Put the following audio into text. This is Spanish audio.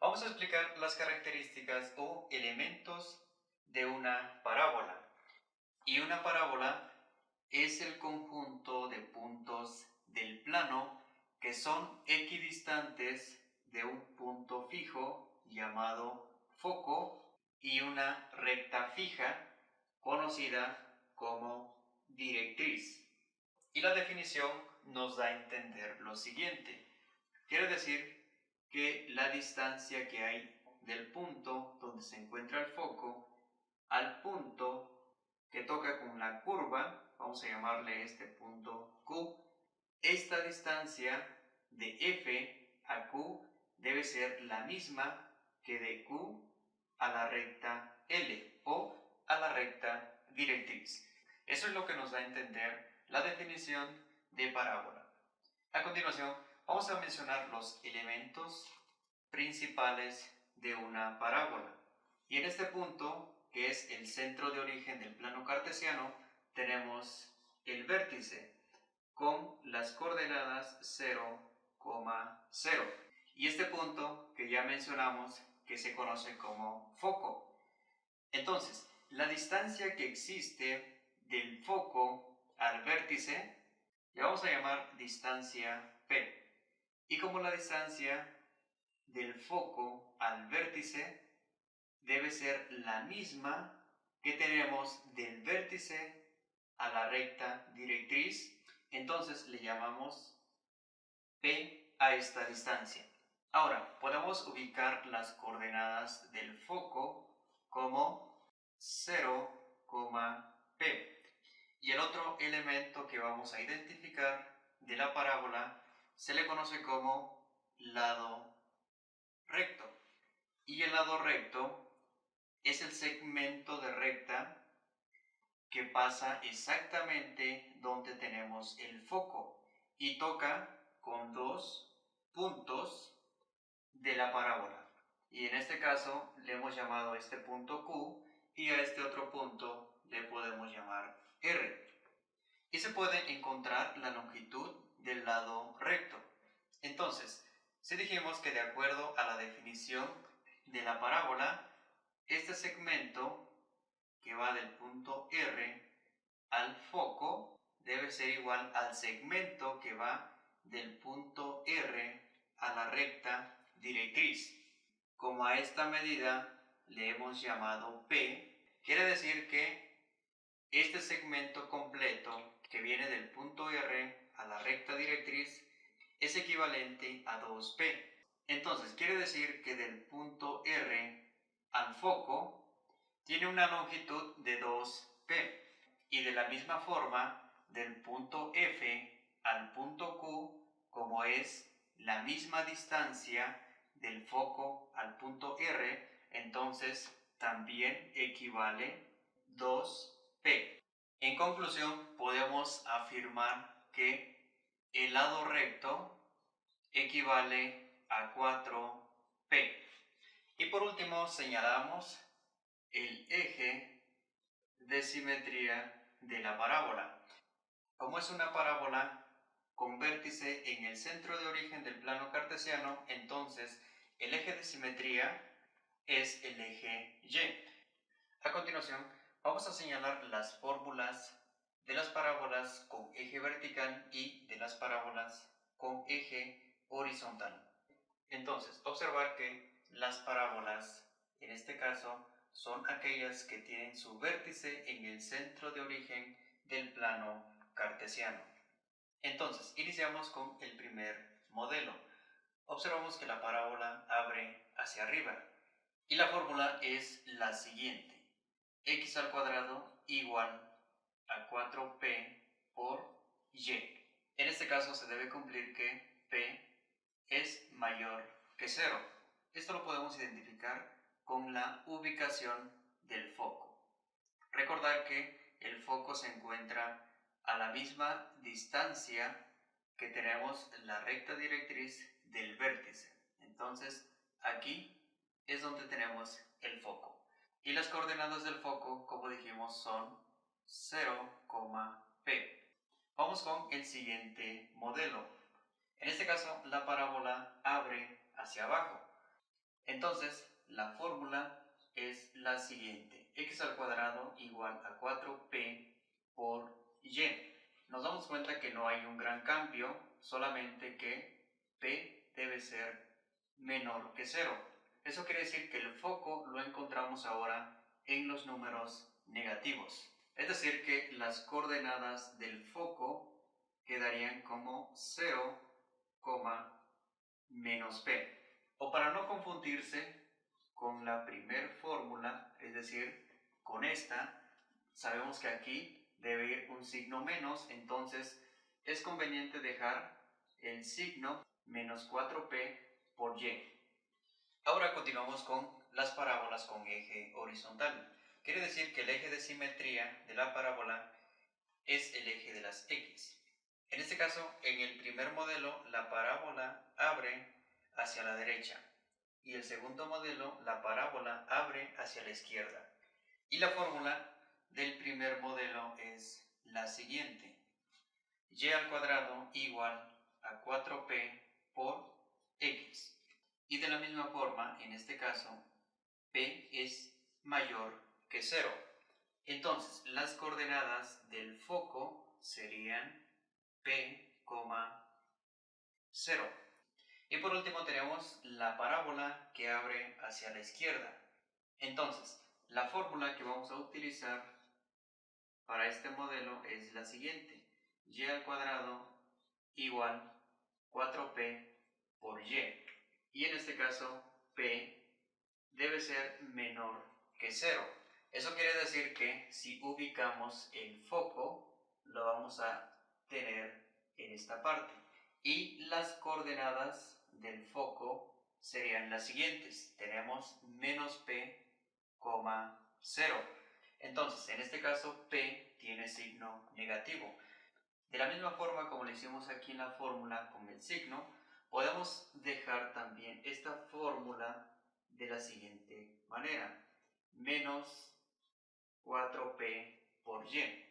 Vamos a explicar las características o elementos de una parábola. Y una parábola es el conjunto de puntos del plano que son equidistantes de un punto fijo llamado foco y una recta fija conocida como directriz. Y la definición nos da a entender lo siguiente. Quiere decir que la distancia que hay del punto donde se encuentra el foco al punto que toca con la curva, vamos a llamarle este punto Q, esta distancia de F a Q debe ser la misma que de Q a la recta L o a la recta directriz. Eso es lo que nos da a entender la definición de parábola. A continuación, vamos a mencionar los elementos principales de una parábola. Y en este punto, que es el centro de origen del plano cartesiano, tenemos el vértice con las coordenadas 0, 0. Y este punto que ya mencionamos, que se conoce como foco. Entonces, la distancia que existe del foco al vértice, le vamos a llamar distancia P. Y como la distancia del foco al vértice debe ser la misma que tenemos del vértice a la recta directriz, entonces le llamamos P a esta distancia. Ahora, podemos ubicar las coordenadas del foco como 0, P. Y el otro elemento que vamos a identificar de la parábola se le conoce como lado recto. Y el lado recto es el segmento de recta que pasa exactamente donde tenemos el foco y toca con dos puntos de la parábola. Y en este caso le hemos llamado a este punto Q y a este otro punto le podemos llamar R. Y se puede encontrar la longitud del lado recto. Entonces, si dijimos que de acuerdo a la definición de la parábola, este segmento que va del punto R al foco debe ser igual al segmento que va del punto R a la recta directriz. Como a esta medida le hemos llamado P, quiere decir que este segmento completo que viene del punto R a la recta directriz es equivalente a 2P. Entonces, quiere decir que del punto R al foco tiene una longitud de 2P. Y de la misma forma, del punto F al punto Q, como es la misma distancia del foco al punto R, entonces también equivale 2P. En conclusión, podemos afirmar que el lado recto equivale a 4P. Y por último, señalamos el eje de simetría de la parábola. Como es una parábola con vértice en el centro de origen del plano cartesiano, entonces el eje de simetría es el eje Y. A continuación, vamos a señalar las fórmulas de las parábolas con eje vertical y de las parábolas con eje horizontal. Entonces, observar que las parábolas, en este caso, son aquellas que tienen su vértice en el centro de origen del plano cartesiano. Entonces, iniciamos con el primer modelo. Observamos que la parábola abre hacia arriba y la fórmula es la siguiente: x al cuadrado igual a 4p por y. En este caso se debe cumplir que p es mayor que 0. Esto lo podemos identificar con la ubicación del foco. Recordar que el foco se encuentra a la misma distancia que tenemos la recta directriz del vértice. Entonces, aquí es donde tenemos el foco. Y las coordenadas del foco, como dijimos, son 0, P. Vamos con el siguiente modelo. En este caso, la parábola abre hacia abajo. Entonces, la fórmula es la siguiente. X al cuadrado igual a 4p por y. Nos damos cuenta que no hay un gran cambio, solamente que p debe ser menor que 0. Eso quiere decir que el foco lo encontramos ahora en los números negativos. Es decir, que las coordenadas del foco quedarían como 0, menos p. O para no confundirse con la primer fórmula, es decir, con esta, sabemos que aquí debe ir un signo menos, entonces es conveniente dejar el signo menos 4p por y. Ahora continuamos con las parábolas con eje horizontal. Quiere decir que el eje de simetría de la parábola es el eje de las x. En este caso, en el primer modelo, la parábola abre hacia la derecha y el segundo modelo, la parábola abre hacia la izquierda. Y la fórmula del primer modelo es la siguiente. Y al cuadrado igual a 4p por x. Y de la misma forma, en este caso, p es mayor que 0. Entonces, las coordenadas del foco serían p, 0. Y por último tenemos la parábola que abre hacia la izquierda. Entonces, la fórmula que vamos a utilizar para este modelo es la siguiente. Y al cuadrado igual 4p por y. Y en este caso, p debe ser menor que 0. Eso quiere decir que si ubicamos el foco, lo vamos a tener en esta parte. Y las coordenadas del foco serían las siguientes. Tenemos menos p, 0. Entonces, en este caso, p tiene signo negativo. De la misma forma como lo hicimos aquí en la fórmula con el signo, podemos dejar también esta fórmula de la siguiente manera. Menos 4p por y.